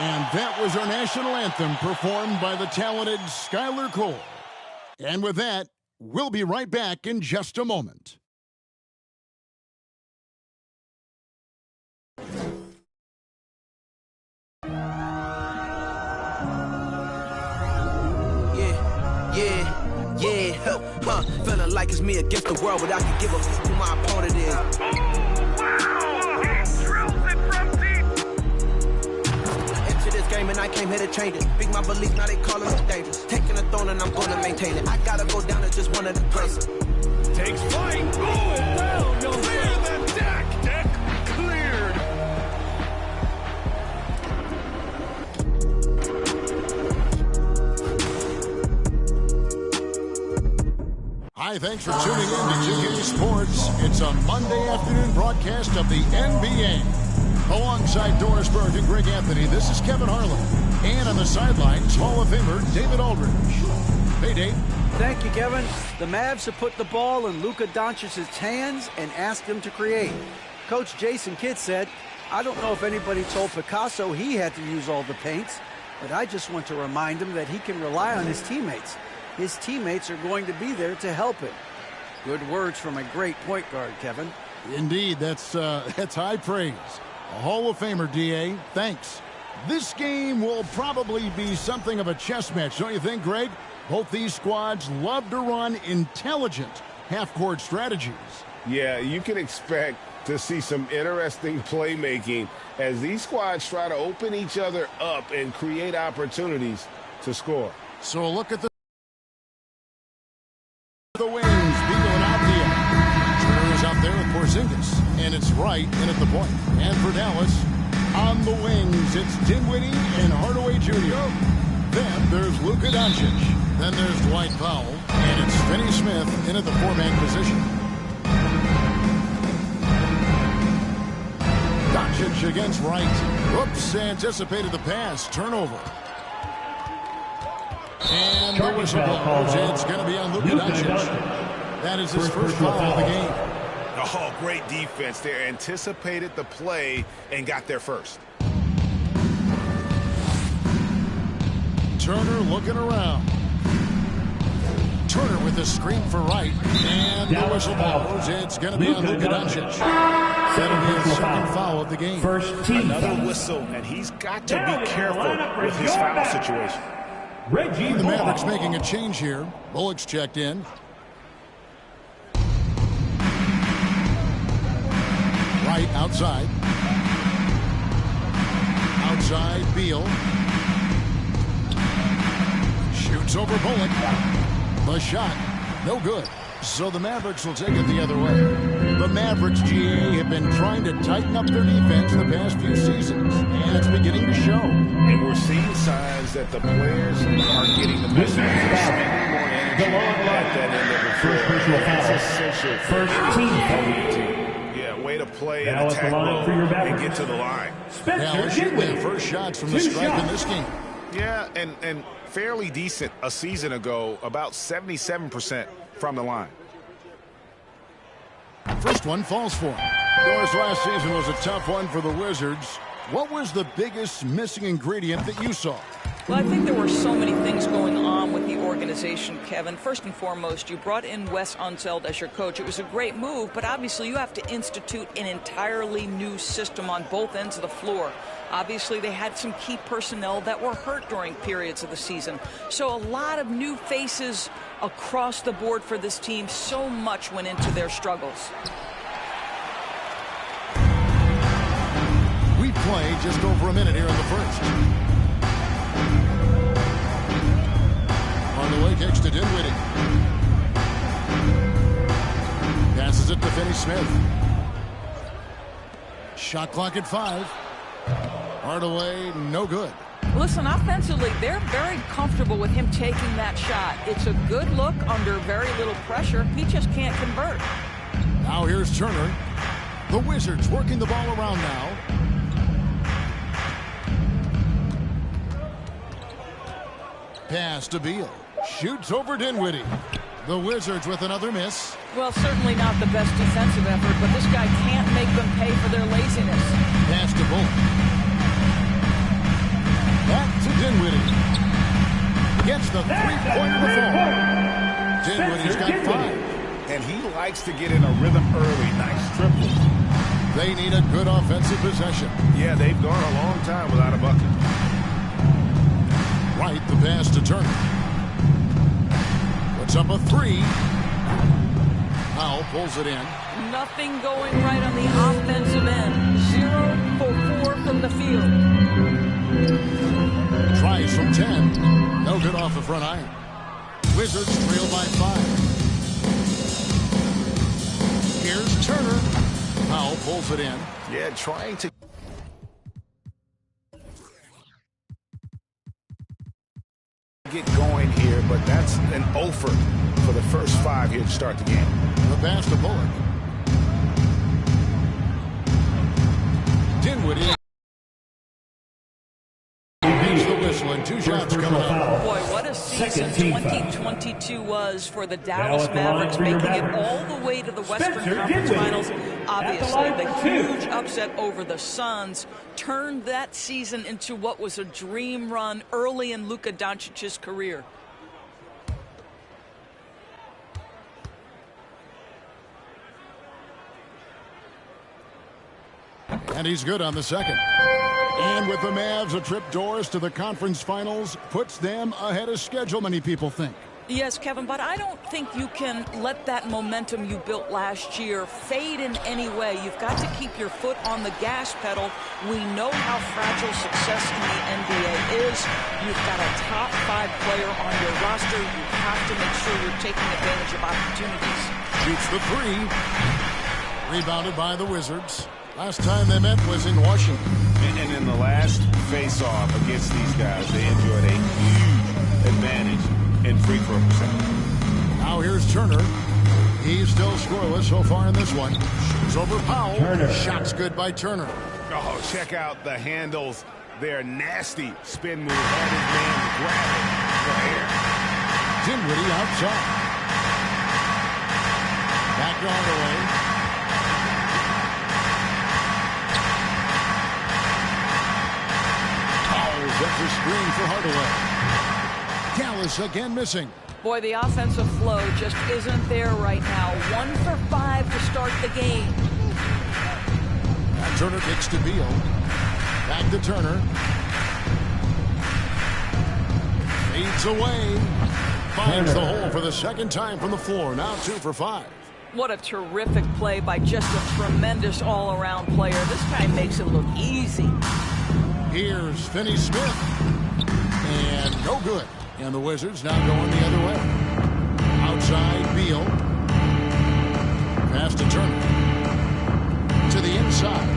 And that was our national anthem performed by the talented Skylar Cole. And with that, we'll be right back in just a moment. Feeling like it's me against the world, but I can give a who my opponent is. Oh, wow! He drills it from deep. Into this game and I came here to change it. Big my belief, now they calling it dangerous. Taking the throne and I'm gonna maintain it. I gotta go down to just one of the places. Takes flight. Oh, down. No, clear the deck. Deck cleared. Hi, thanks for tuning in to 2K Sports. It's a Monday afternoon broadcast of the NBA. Alongside Doris Burke and Greg Anthony, this is Kevin Harlan. And on the sidelines, Hall of Famer David Aldridge. Hey, Dave. Thank you, Kevin. The Mavs have put the ball in Luka Doncic's hands and asked him to create. Coach Jason Kidd said, I don't know if anybody told Picasso he had to use all the paints, but I just want to remind him that he can rely on his teammates. His teammates are going to be there to help him. Good words from a great point guard, Kevin. Indeed, that's high praise. A Hall of Famer, D.A. Thanks. This game will probably be something of a chess match, don't you think, Greg? Both these squads love to run intelligent half-court strategies. Yeah, you can expect to see some interesting playmaking as these squads try to open each other up and create opportunities to score. So look at the wings, Beagle and Avdia. Turner is out there with Porzingis, and it's Wright in at the point. And for Dallas, on the wings, it's Dinwiddie and Hardaway Jr. Then there's Luka Doncic. Then there's Dwight Powell, and it's Finney Smith in at the four-man position. Doncic against Wright. Whoops, anticipated the pass. Turnover. And the whistle blows. It's going to be on Luka Doncic. That is his first foul of the game. Oh, great defense there. Anticipated the play and got there first. Turner looking around. Turner with the screen for Wright. And the whistle blows. It's going to be on Luka Doncic. That'll be his second foul of the game. Another whistle, and he's got to be careful with his foul situation. The Mavericks making a change here. Bullock's checked in. Wright outside. Outside, Beal. Shoots over Bullock. The shot, no good. So the Mavericks will take it the other way. The Mavericks, GA, have been trying to tighten up their defense the past few seasons, and it's beginning to show. And we're seeing signs that the players are getting the message. They're spending more energy at that end of the floor. It's essential. First team. Yeah, way to play and attack mode and get to the line. Now, shooting their first shots from the stripe in this game. Yeah, and fairly decent a season ago, about 77% from the line. First one falls for him. Doris, last season was a tough one for the Wizards. What was the biggest missing ingredient that you saw? Well, I think there were so many things going on with the organization, Kevin. First and foremost, you brought in Wes Unseld as your coach. It was a great move, but obviously you have to institute an entirely new system on both ends of the floor. Obviously, they had some key personnel that were hurt during periods of the season. So a lot of new faces across the board for this team. So much went into their struggles. We play just over a minute here in the first. Hardaway kicks to Dinwiddie. Passes it to Finney Smith. Shot clock at 5. Hardaway, no good. Listen, offensively, they're very comfortable with him taking that shot. It's a good look under very little pressure. He just can't convert. Now here's Turner. The Wizards working the ball around now. Pass to Beal. Shoots over Dinwiddie. The Wizards with another miss. Well, certainly not the best defensive effort, but this guy can't make them pay for their laziness. Pass to Bullock. Dinwiddie gets the three-pointer to fall. Dinwiddie's got 5. And he likes to get in a rhythm early. Nice triple. They need a good offensive possession. Yeah, they've gone a long time without a bucket. Right, the pass to Turner. Puts up a 3. Powell pulls it in. Nothing going right on the offensive end. 0 for 4 from the field. Tries from 10. No good off the front iron. Wizards trail by 5. Here's Turner. Powell pulls it in. Yeah, trying to get going here, but that's an offer for the first 5 here to start the game. The pass to Bullock. Dinwiddie. Makes the whistle and 2 shots coming up. Boy, what a season 2022 was for the Dallas Mavericks, making it all the way to the Western Conference Finals. Obviously, the huge upset over the Suns turned that season into what was a dream run early in Luka Doncic's career. And he's good on the second. And with the Mavs, a trip doors to the conference finals puts them ahead of schedule, many people think. Yes, Kevin, but I don't think you can let that momentum you built last year fade in any way. You've got to keep your foot on the gas pedal. We know how fragile success in the NBA is. You've got a top 5 player on your roster. You have to make sure you're taking advantage of opportunities. Shoots the 3. Rebounded by the Wizards. Last time they met was in Washington. And in the last face-off against these guys, they enjoyed a huge advantage in free throw percentage. Now here's Turner. He's still scoreless so far in this one. Shoots over Powell. Turner. Shots good by Turner. Oh, check out the handles. They're nasty spin move. Had his man grab it for air. Dinwiddie outside. Back Hardaway. That's a screen for Hardaway. Dallas again missing. Boy, the offensive flow just isn't there right now. 1 for 5 to start the game. And Turner kicks to Beal. Back to Turner. Fades away. Finds the hole for the second time from the floor. Now 2 for 5. What a terrific play by just a tremendous all-around player. This guy makes it look easy. Here's Finney-Smith. And no good. And the Wizards now going the other way. Outside, Beal. Pass to Turner. To the inside.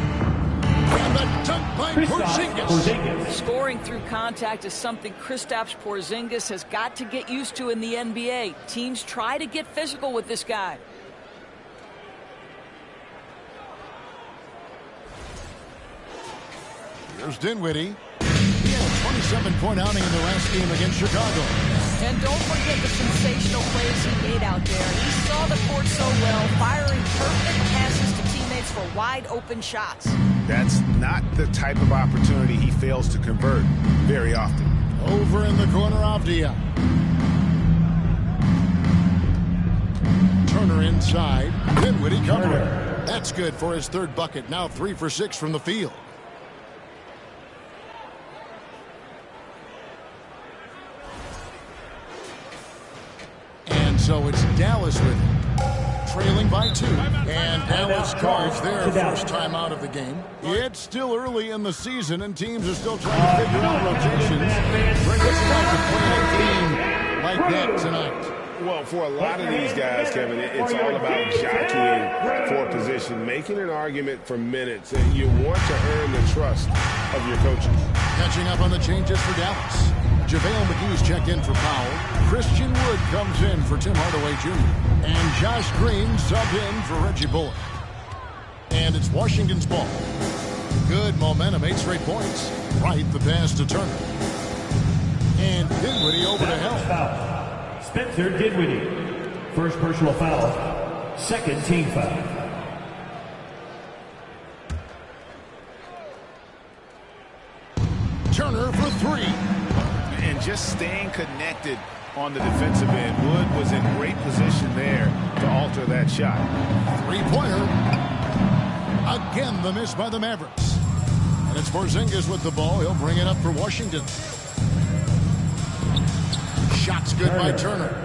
And the dunk by Porzingis. Scoring through contact is something Kristaps Porzingis has got to get used to in the NBA. Teams try to get physical with this guy. Here's Dinwiddie. He had a 27-point outing in the last game against Chicago. And don't forget the sensational plays he made out there. He saw the court so well, firing perfect passes to teammates for wide-open shots. That's not the type of opportunity he fails to convert very often. Over in the corner, Avdia. Turner inside. Dinwiddie covering. That's good for his 3rd bucket. Now 3 for 6 from the field. So it's Dallas with it, trailing by 2. And Dallas cards their first time out of the game. It's still early in the season, and teams are still trying to figure out rotations. What's it like to play a game like that tonight? Well, for a lot of these guys, Kevin, it's all about jockeying for position, making an argument for minutes. And you want to earn the trust of your coaches. Catching up on the changes for Dallas. JaVale McGee's checked in for Powell. Christian Wood comes in for Tim Hardaway Jr. And Josh Green subbed in for Reggie Bullock. And it's Washington's ball. Good momentum, 8 straight points. Right, the pass to Turner. And Dinwiddie over to help. Spencer Dinwiddie. First personal foul. Second team foul. Turner for 3. just staying connected on the defensive end. Wood was in great position there to alter that shot. Three-pointer. Again, the miss by the Mavericks. And it's Porzingis with the ball. He'll bring it up for Washington. Shot's good by Turner.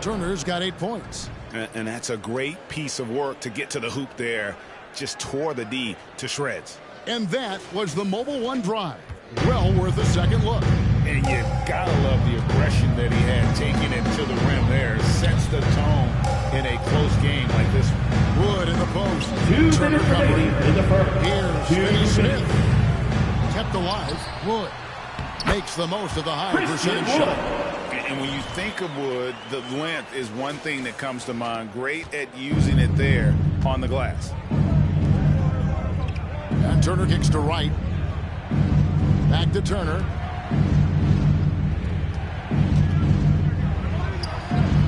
Turner's got 8 points. And that's a great piece of work to get to the hoop there. Just tore the D to shreds. And that was the Mobile One drive. Well worth a second look. And you gotta love the aggression that he had taking it to the rim there. Sets the tone in a close game like this one. Wood in the post. 2 Turner minutes covering. remaining in the first. Here's Finney Smith. Kept alive. Wood makes the most of the high percentage shot. And when you think of Wood, the length is one thing that comes to mind. Great at using it there on the glass. And Turner kicks to right. Back to Turner.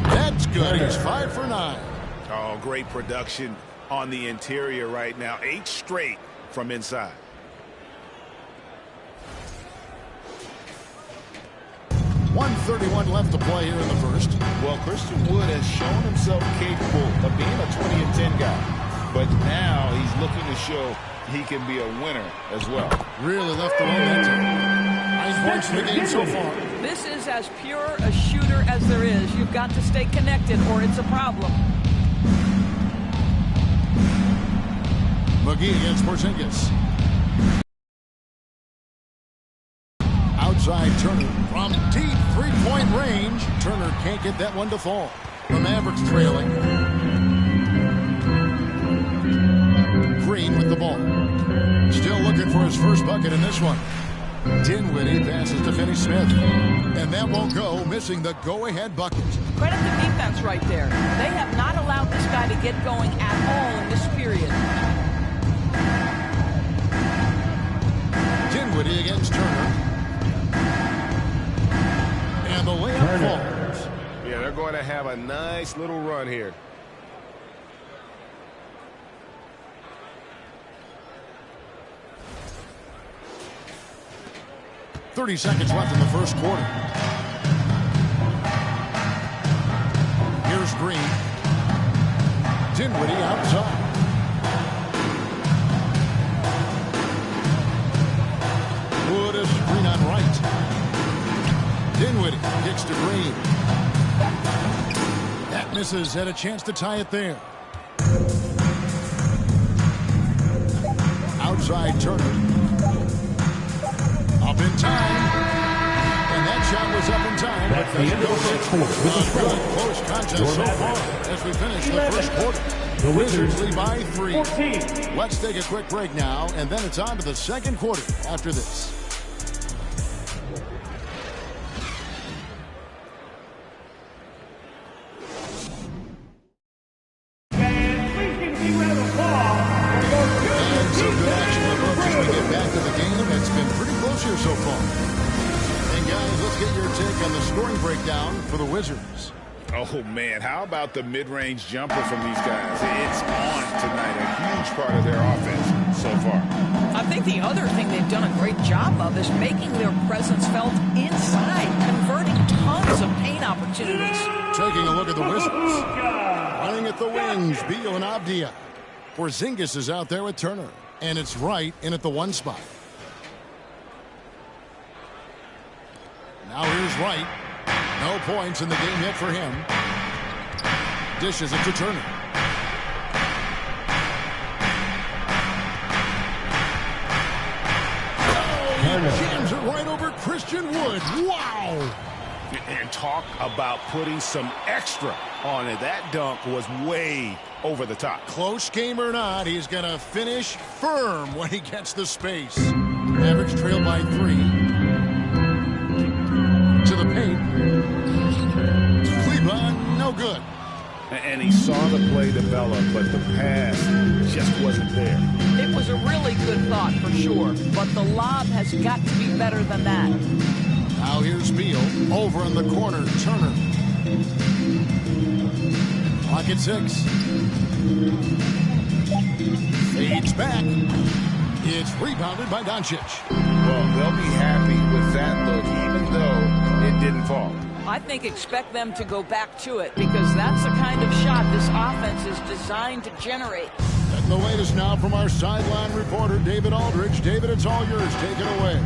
That's good. He's 5 for 9. Oh, great production on the interior right now. 8 straight from inside. .131 left to play here in the first. Well, Christian Wood has shown himself capable of being a 20 and 10 guy. But now he's looking to show he can be a winner as well. Really left the room that time. 9 points in the game so far. This is as pure a shooter as there is. You've got to stay connected or it's a problem. McGee against Porzingis. Outside Turner from deep three-point range. Turner can't get that one to fall. The Mavericks trailing. Green with the ball. Still looking for his first bucket in this one. Dinwiddie passes to Finney Smith. And that won't go, missing the go-ahead bucket. Credit the defense right there. They have not allowed this guy to get going at all in this period. Dinwiddie against Turner. And the layup falls. Yeah, they're going to have a nice little run here. .30 seconds left in the first quarter. Here's Green. Dinwiddie outside. Wood a screen on right. Dinwiddie kicks to Green. That misses. Had a chance to tie it there. Outside Turner. Up in time. And that shot was up in time. That's the end of the first quarter. With the score. Close contest so far as we finish the first quarter. The Wizards lead by 3. 14. Let's take a quick break now, and then it's on to the second quarter after this. So far. And guys, let's get your take on the scoring breakdown for the Wizards. Oh, man, how about the mid-range jumper from these guys? It's on tonight, a huge part of their offense so far. I think the other thing they've done a great job of is making their presence felt inside, converting tons of paint opportunities. Taking a look at the Wizards. Running at the wings, Beal and Abdia. Porzingis is out there with Turner, and it's right in at the 1 spot. Now here's Wright. No points in the game yet for him. Dishes it to Turner. He jams it right over Christian Wood. Wow! And talk about putting some extra on it. That dunk was way over the top. Close game or not, he's going to finish firm when he gets the space. Mavericks trail by 3. To the paint. Cleveland, no good. And he saw the play develop, but the pass just wasn't there. It was a really good thought for sure, but the lob has got to be better than that. Now here's Beal. Over in the corner, Turner. Clock at 6. Fades back. It's rebounded by Doncic. Well, they'll be happy with that look, even though it didn't fall. I think expect them to go back to it because that's the kind of shot this offense is designed to generate. And the latest now from our sideline reporter, David Aldridge. David, it's all yours. Take it away.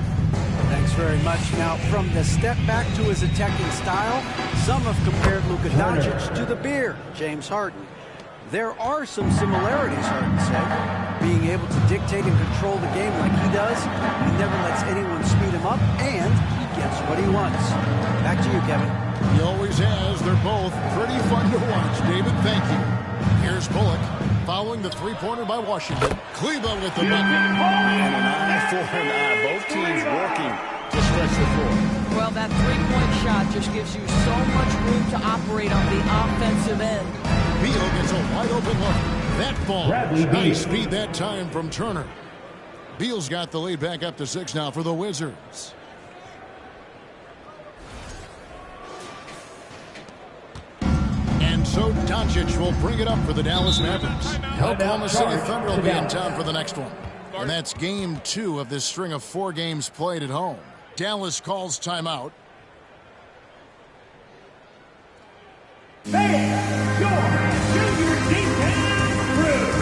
Thanks very much. Now, from the step back to his attacking style, some have compared Luka Doncic to the Beard, James Harden. There are some similarities, Harden said. Being able to dictate and control the game like he does, he never lets anyone speed him up, and he gets what he wants. Back to you, Kevin. He always has. They're both pretty fun to watch. David, thank you. Here's Bullock following the three-pointer by Washington. Kleba with the bucket. And an eye for an eye. Both teams working to stretch the floor. Well, that three-point shot just gives you so much room to operate on the offensive end. Beal gets a wide-open look. That ball. Nice speed that time from Turner. Beal's got the lead back up to 6 now for the Wizards. And so Doncic will bring it up for the Dallas Mavericks. Oklahoma City Thunder will be in town for the next one. And that's game 2 of this string of 4 games played at home. Dallas calls timeout. Fans, your junior D-Town crew.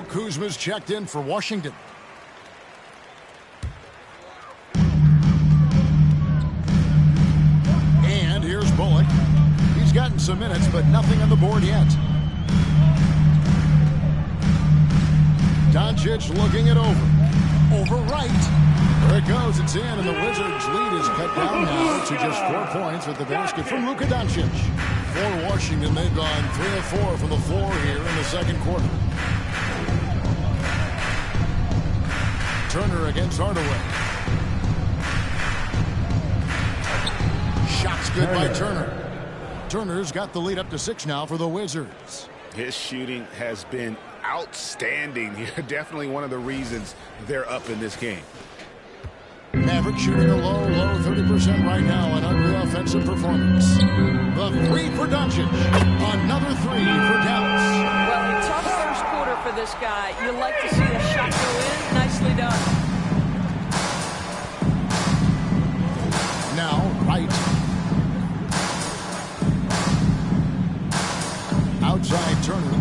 Kuzma's checked in for Washington. And here's Bullock. He's gotten some minutes, but nothing on the board yet. Doncic looking it over. Over right. There it goes. It's in, and the Wizards' lead is cut down now to just 4 points with the basket from Luka Doncic. For Washington, they've gone 3 of 4 from the floor here in the second quarter. Turner against Hardaway. Shots good by Turner. Turner's got the lead up to 6 now for the Wizards. His shooting has been outstanding here. Definitely one of the reasons they're up in this game. Maverick shooting a low 30% right now. An ugly offensive performance. The 3 for Doncic. Another 3 for Dallas. Well, a tough first quarter for this guy. You like to see a shot go in. Nicely done. Now, right. Outside Turner.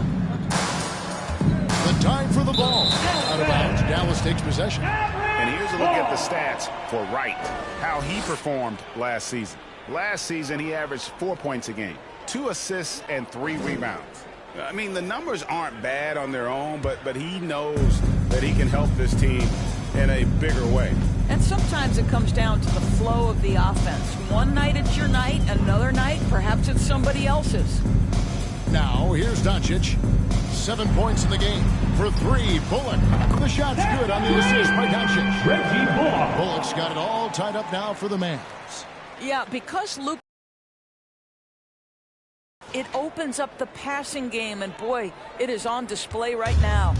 The time for the ball. Out of bounds. Dallas takes possession. And here's a look at the stats for Wright, how he performed last season. Last season, he averaged 4 points a game, 2 assists, and 3 rebounds. I mean, the numbers aren't bad on their own, but he knows that he can help this team in a bigger way. And sometimes it comes down to the flow of the offense. One night it's your night, another night perhaps it's somebody else's. Now, here's Doncic. 7 points in the game. For 3, Bullock. The shot's good on the assist by Doncic. Reggie Bullock. Bullock's got it all tied up now for the Mavs. Yeah, because Luke, it opens up the passing game, and boy, it is on display right now.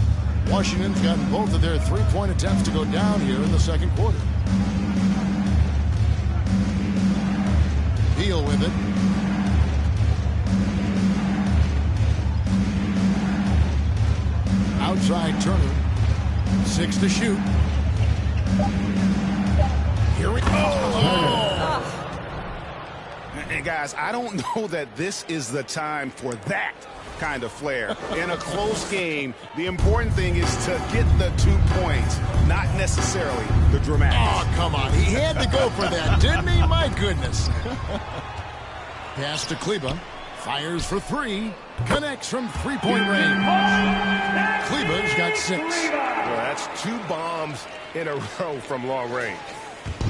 Washington's gotten both of their 3-point attempts to go down here in the second quarter. Beal with it. Outside Turner. 6 to shoot. Here we go. And guys, I don't know that this is the time for that kind of flair. In a close game, the important thing is to get the 2 points, not necessarily the dramatic. Oh, come on. He had to go for that, didn't he? My goodness. Pass to Kleba. Fires for 3. Connects from 3-point range. Kleba's got 6. Well, that's 2 bombs in a row from long range.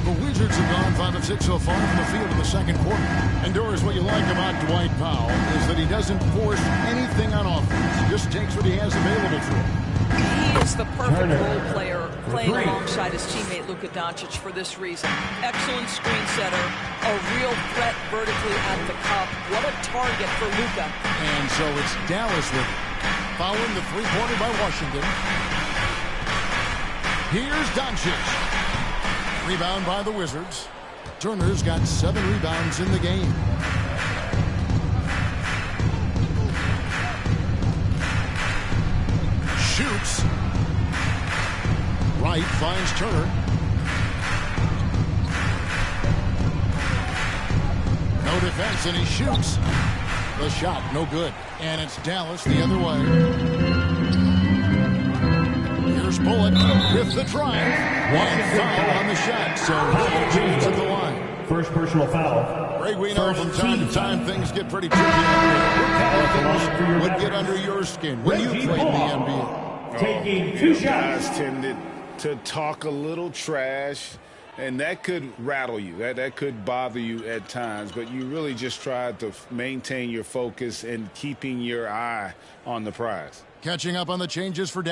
The The Wizards have gone 5 of 6 so far from the field in the second quarter. And Doris, what you like about Dwight Powell is that he doesn't force anything on offense. He just takes what he has available to him. He is the perfect role player playing alongside his teammate Luka Doncic for this reason. Excellent screen setter, a real threat vertically at the cup. What a target for Luka. And so it's Dallas with it. Following the three-pointer by Washington. Here's Doncic. Rebound by the Wizards. Turner's got 7 rebounds in the game. Shoots. Wright finds Turner. No defense, and he shoots. The shot, no good. And it's Dallas the other way. Here's Bullock with the drive. And foul on the shot. So James at the line. First personal foul. Greg, we know from time to time things get pretty tricky out there. Things would get under your skin when you played in the NBA. Taking 2 shots. Guys tended to talk a little trash, and that could rattle you. That could bother you at times, but you really just tried to maintain your focus and keeping your eye on the prize. Catching up on the changes for Dallas.